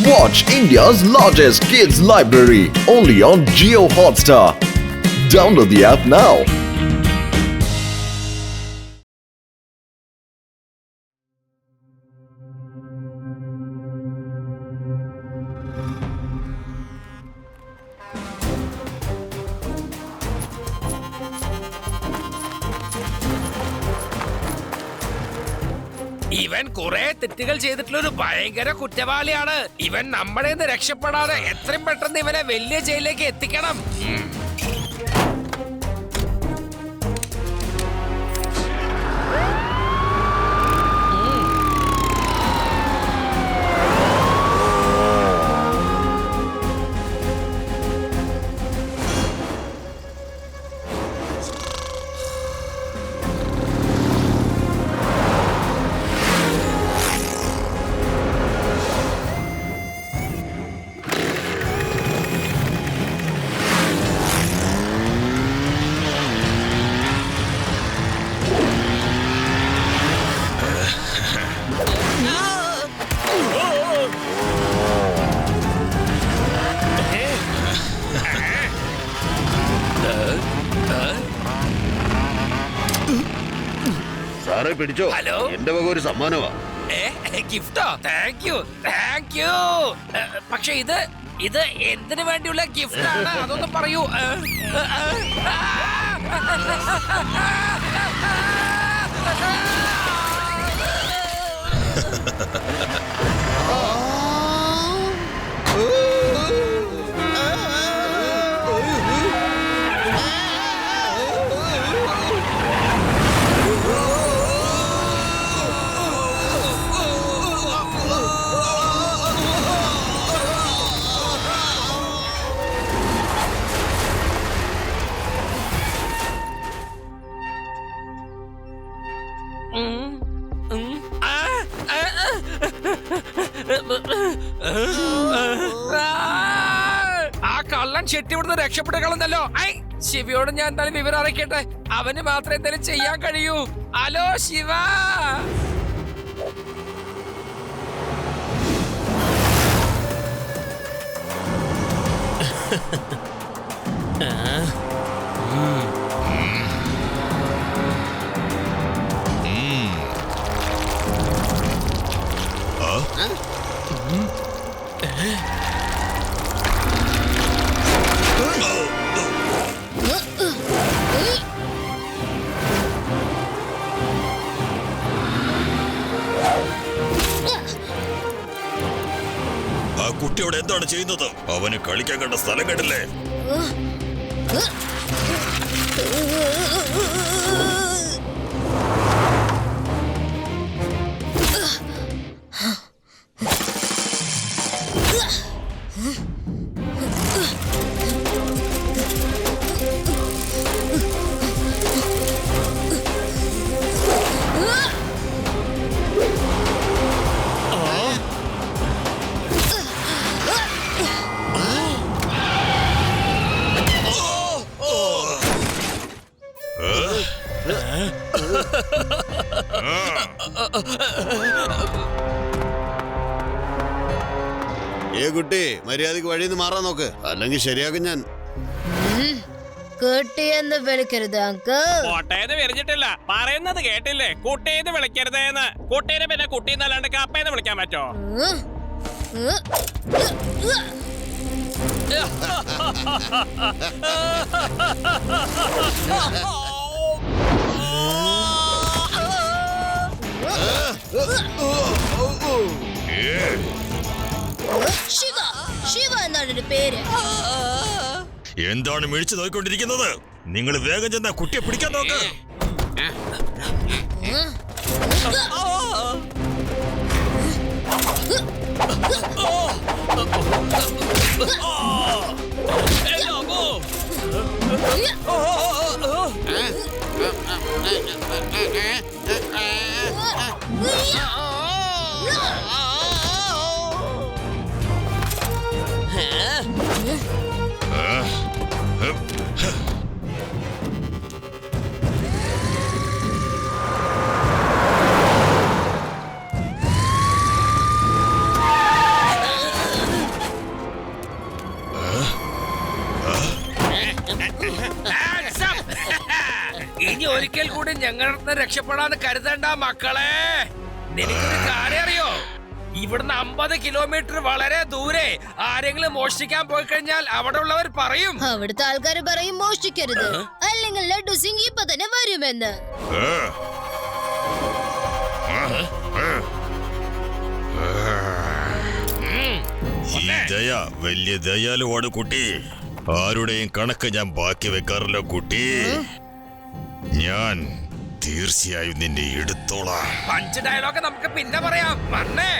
Watch India's largest kids library only on Jio Hotstar. Download the app now. ഇവൻ കുറെ തെറ്റുകൾ ചെയ്തിട്ടുള്ള ഒരു ഭയങ്കര കുറ്റവാളിയാണ്. ഇവൻ നമ്മുടെ നിന്ന് രക്ഷപ്പെടാതെ എത്രയും പെട്ടെന്ന് ഇവനെ വലിയ ജയിലിലേക്ക് എത്തിക്കണം. സാറേ പിടിച്ചോ. ഹലോ, എന്റെ വക ഒരു സമ്മാനമാ. ഗിഫ്റ്റോ? Thank you, thank you. പക്ഷെ ഇത് എന്തിനു വേണ്ടിയുള്ള ഗിഫ്റ്റ് ആണ്? അതൊന്നും പറയൂ. ആ കള്ളൻ ചെട്ടി ഇവിടുന്ന് രക്ഷപ്പെട്ട് കളഞ്ഞല്ലോ. ശിവയോട് ഞാൻ എന്തായാലും വിവരം അറിയിക്കട്ടെ. അവന് മാത്രമേ എന്തായാലും ചെയ്യാൻ കഴിയൂ. ഹലോ ശിവ. ആ കുട്ടിയോട് എന്താണ് ചെയ്യുന്നത്? അവന് കളിക്കാൻ കണ്ട സ്ഥലം കണ്ടില്ലേ? കുട്ടി മര്യാദക്ക് വഴിന്ന് മാറാൻ നോക്ക്, അല്ലെങ്കിൽ ശരിയാക്കും ഞാൻ. കുട്ടിയെന്ന് വിളിക്കരുത് അങ്കിൾ. കോട്ടയെന്ന് വിരിഞ്ഞിട്ടില്ല, പറയുന്നത് കേട്ടില്ലേ? കുട്ടിയെന്ന് വിളിക്കരുതേന്ന്. കുട്ടീനെ പിന്നെ കുട്ടിന്നല്ലാണ്ട് കപ്പയെന്ന് വിളിക്കാൻ പറ്റോ? ശിവ, ശിവ എന്നാണ് പേര്. എന്താണ് മിഴിച്ചു നോക്കിക്കൊണ്ടിരിക്കുന്നത്? നിങ്ങൾ വേഗം ചെന്ന കുട്ടിയെ പിടിക്കാൻ നോക്ക്. കൂടി ഞങ്ങളുടെ രക്ഷപ്പെടാന്ന് കരുതണ്ട മക്കളെ. നിനക്കൊരു കാര്യം അറിയോ? ഇവിടുന്ന് 50 കിലോമീറ്റർ വളരെ ദൂരെ ആരെങ്കിലും മോഷ്ടിക്കാൻ പോയി കഴിഞ്ഞാൽ അവിടെ ഉള്ളവർ പറയും, അവിടുത്തെ ആൾക്കാർ പറയും മോഷ്ടിക്കരുത്, അല്ലെങ്കിൽ ലഡു സിംഗ് ഇപ്പൊ തന്നെ വരുമെന്ന്. ഈ ദയ വലിയ ദയാലുവാണ് കുട്ടി. ആരുടെയും കണക്ക് ഞാൻ ബാക്കി വെക്കാറില്ല കുട്ടി. ഞാൻ തീർച്ചയായും നിന്നെ എടുത്തോളാം. പഞ്ച് ഡയലോഗ് നമുക്ക് പിന്നെ പറയാം. മണ്ണേ,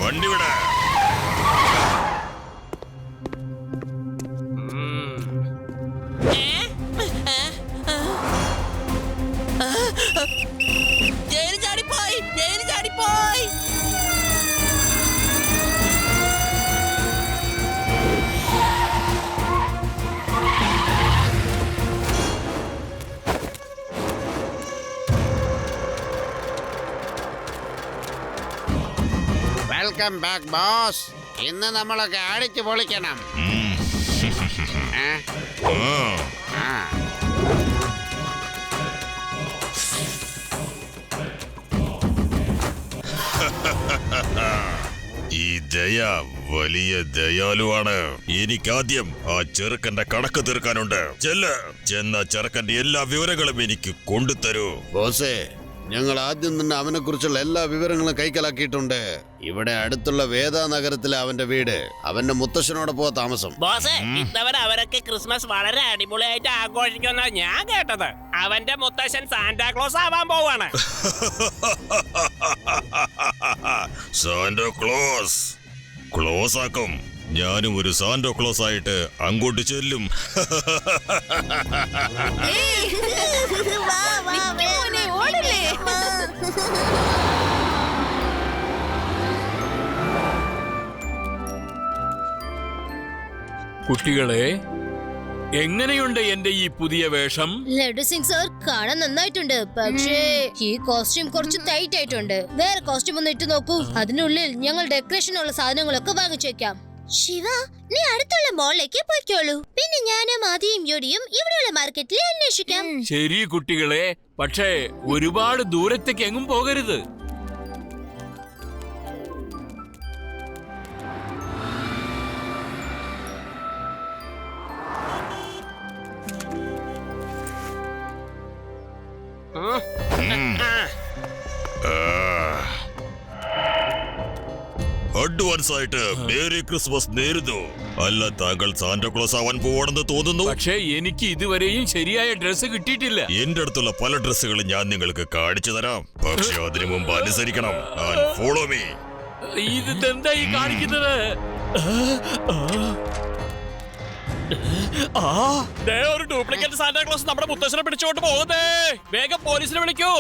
വണ്ടി വിട. Welcome back boss. ഇന്ന് നമ്മളൊക്കെ അടിച്ചു പൊളിക്കണം. ഈ ദയ വലിയ ദയാലുവാണ്. എനിക്കാദ്യം ആ ചെറുക്കന്റെ കണക്ക് തീർക്കാനുണ്ട്. ചെന്ന ചെറുക്കന്റെ എല്ലാ വിവരങ്ങളും എനിക്ക് കൊണ്ടുതരൂ. ബോസേ, ഞങ്ങൾ ആദ്യം തന്നെ അവനെ കുറിച്ചുള്ള എല്ലാ വിവരങ്ങളും കൈക്കലാക്കിയിട്ടുണ്ട്. ഇവിടെ അടുത്തുള്ള വേദ നഗരത്തിലെ അവന്റെ വീട്. അവന്റെ മുത്തശ്ശനോടൊപ്പം താമസം. ബോസേ, ഇത്തവണ അവരൊക്കെ ക്രിസ്മസ് വളരെ അടിപൊളിയായിട്ട് ആഘോഷിക്കുന്ന ഞാൻ കേട്ടത്. അവന്റെ മുത്തശ്ശൻ സാന്റാക്ലോസ് ആവാൻ പോവാണ്. സാന്റാക്ലോസ് ക്ലോസ് ആക്കും. ഞാനും ഒരു സാന്റാക്ലോസ് ആയിട്ട് അങ്ങോട്ട് ചെല്ലും. കുട്ടികളെ, എങ്ങനെയുണ്ട് എന്റെ ഈ പുതിയ വേഷം? ലഡു സിംഗ് സാർ കാണാൻ നന്നായിട്ടുണ്ട്, പക്ഷേ ഈ കോസ്റ്റ്യൂം കുറച്ച് ടൈറ്റ് ആയിട്ടുണ്ട്. വേറെ കോസ്റ്റ്യൂം ഒന്ന് ഇട്ട് നോക്കൂ. അതിനുള്ളിൽ ഞങ്ങൾ ഡെക്കറേഷനുള്ള സാധനങ്ങളൊക്കെ വാങ്ങിച്ചേക്കാം. ശിവ, നീ അടുത്തുള്ള മോളിലേക്ക് പോയിക്കോളൂ. പിന്നെ ഞാനും ആദിയും യോടിയും ഇവിടെയുള്ള മാർക്കറ്റിൽ അന്വേഷിക്കാം. ശരി കുട്ടികളെ, പക്ഷേ ഒരുപാട് ദൂരത്തേക്ക് എങ്ങും പോകരുത്. അഡ്വാൻസ് ആയിട്ട് മേരി ക്രിസ്മസ് നേരുന്നു. അല്ല, താങ്കൾ സാന്റാക്ലോസ് ആവാൻ പോവാണെന്ന് തോന്നുന്നു. പക്ഷേ എനിക്ക് ഇതുവരെയും ശരിയായ ഡ്രസ്സ് കിട്ടിയിട്ടില്ല. എന്റെ അടുത്തുള്ള പല ഡ്രസ്സുകളും ഞാൻ നിങ്ങൾക്ക് കാണിച്ചു തരാം. പക്ഷെ അതിനു മുമ്പ് അനുസരിക്കണം. Follow me. ഇതെന്താ ഈ കാണിക്കുന്നത്? ഒരു ഡ്യൂപ്ലിക്കേറ്റ് സാന്റാക്ലോസ് നമ്മുടെ മുത്തശ്ശനെ പിടിച്ചോണ്ട് പോകുന്നേ. വേഗം പോലീസിനെ വിളിക്കൂ.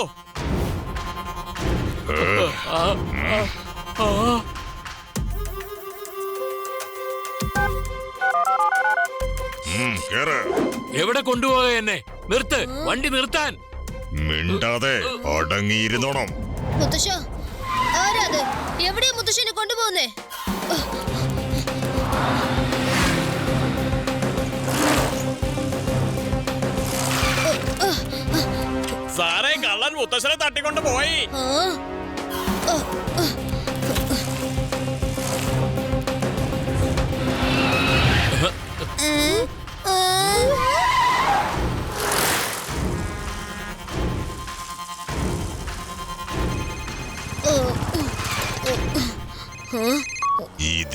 എവിടെ കൊണ്ടുപോക എന്നെ? നിർത്ത്, വണ്ടി നിർത്താൻ. മിണ്ടാതെ അടങ്ങിയിരുന്നോണം. മുത്തശ്ശ, ആരാത്? എവിടെയാ മുത്തശ്ശനെ കൊണ്ടുപോകുന്നേ? സാറേ, കള്ളൻ മുത്തശ്ശനെ തട്ടിക്കൊണ്ട് പോയി. ഈ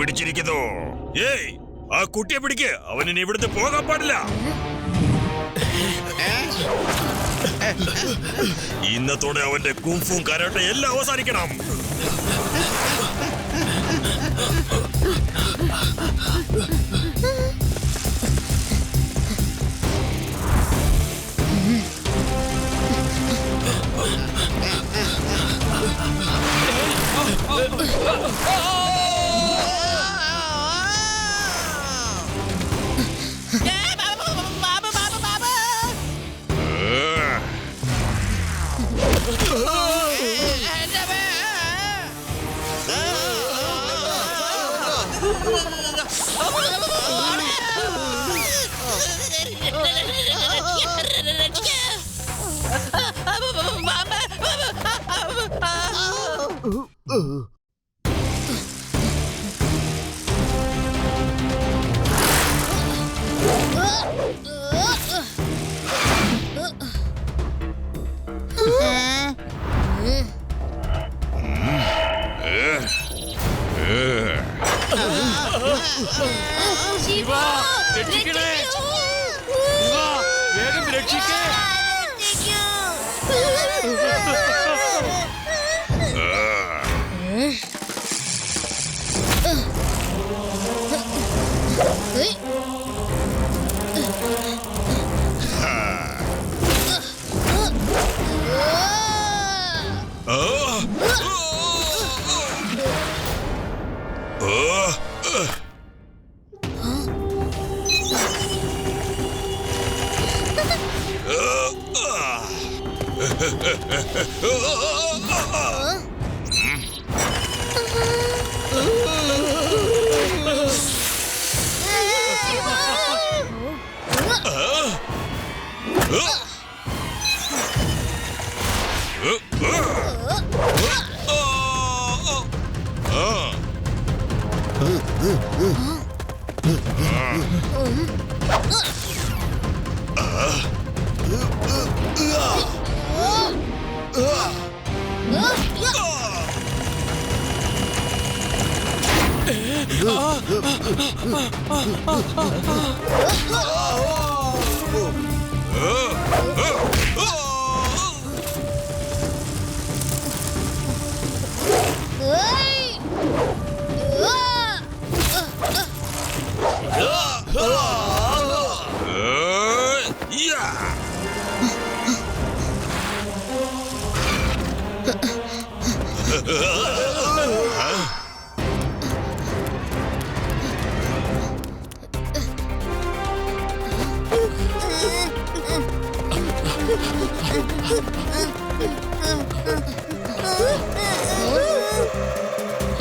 പിടിച്ചിരിക്കുന്നു. ഏയ്, ആ കുട്ടിയെ പിടിക്ക്. അവനിനി ഇവിടുന്ന് പോകാൻ പാടില്ല. ഇന്നത്തോടെ അവന്റെ കുംഫും കരാട്ടെ എല്ലാം അവസാനിക്കണം. ശിവ, രക്ഷിക്കണേ. ശിവ, വേഗം രക്ഷിക്കേ.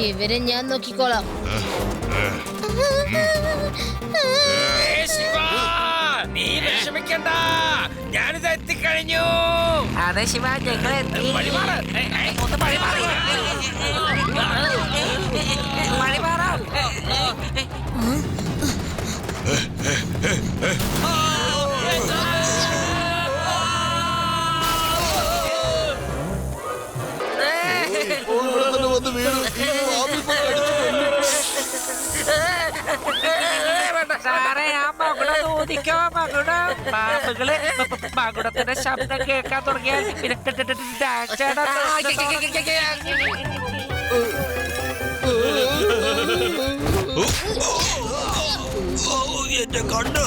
ഇവരെ ഞാൻ നോക്കിക്കോളാം. ശിവ, നീ വിഷമിക്കണ്ട, ഞാനിത് എത്തിക്കഴിഞ്ഞു. അതെ ശിവ, ഞങ്ങൾ എത്തി. വഴിമാറ്. ഒന്ന് വഴിമാറ്. വഴിമാറാം. സാറേ, ആ മകുടം ഊതിക്കോ. മകുടത്തിന്റെ ശബ്ദം കേൾക്കാൻ തുടങ്ങിയാൽ എന്റെ കണ്ണ്.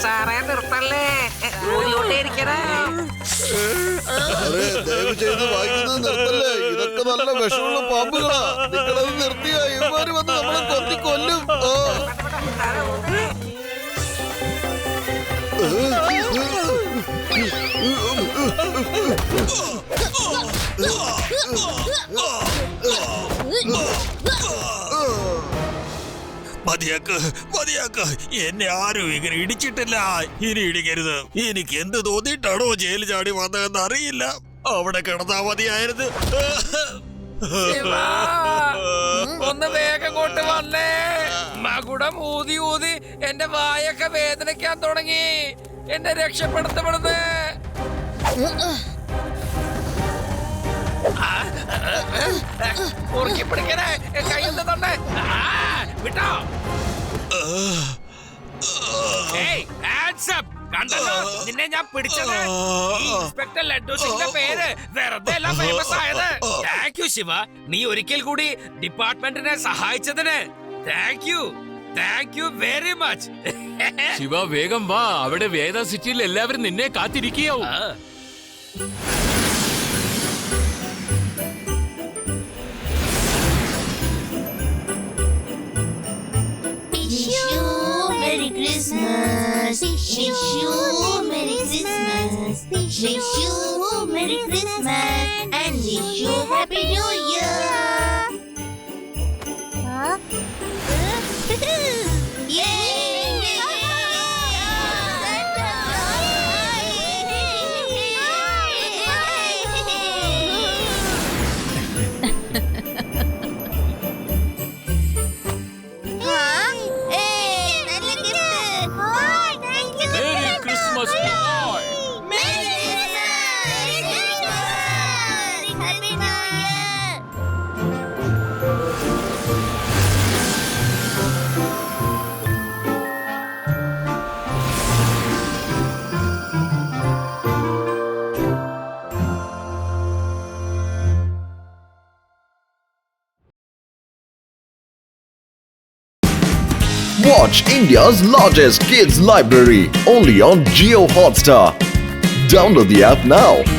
സാറേ, നിർത്തല്ലേ. ഊതിക്കൊണ്ടേയിരിക്കണേ. ദയവ് ചെയ്ത് വായിക്കുന്നത് നിർത്തല്ലേ. ഇതൊക്കെ നല്ല വിഷമുള്ള പാമ്പുകളാ. നിങ്ങളത് നിർത്തിയ ഇവന്മാര് വന്ന് നമ്മളെ കൊല്ലും. മതിയാക്ക്. എന്നെ ആരും ഇങ്ങനെ ഇടിച്ചിട്ടില്ല. ഇനി ഇടിക്കരുത്. എനിക്ക് എന്ത് തോന്നിയിട്ടാണോ ജയിൽ ചാടി വന്നതെന്ന് അറിയില്ല. അവിടെ കിടന്നാ മതിയായിരുന്നു. ശിവാ, ഒന്ന് വേഗം കൊണ്ട് വന്നേ. മകുടം ഊതി ഊതി എന്റെ വായൊക്കെ വേദനിക്കാൻ തുടങ്ങി. എന്നെ രക്ഷപ്പെടുത്തപ്പെടുന്നേ. മുറുക്കി പിടിക്കണേ, കയ്യിൽ തന്നെ വിട്ടോ. കണ്ടല്ലോ നിന്നെ ഞാൻ പിടിച്ചത്. ഇൻസ്പെക്ടർ ലഡ്ഡു സിംഗിന്റെ പേര് വെറുതെ അല്ല ഫേമസ് ആയത്. താങ്ക് യു ശിവ, നീ ഒരിക്കൽ കൂടി ഡിപ്പാർട്ട്മെന്റിനെ സഹായിച്ചതിന് thank you very much. Shiva വേഗം വാ, അവിടെ വേദ സിറ്റിയിൽ എല്ലാവരും നിന്നെ കാത്തിരിക്കുകയാവും. Merry Christmas. Wish you Merry Christmas. Wish you Merry Christmas and wish you Happy New Year. Merry Christmas, boy. Happy New Year. Watch India's largest kids library only on Jio Hotstar. Download the app now.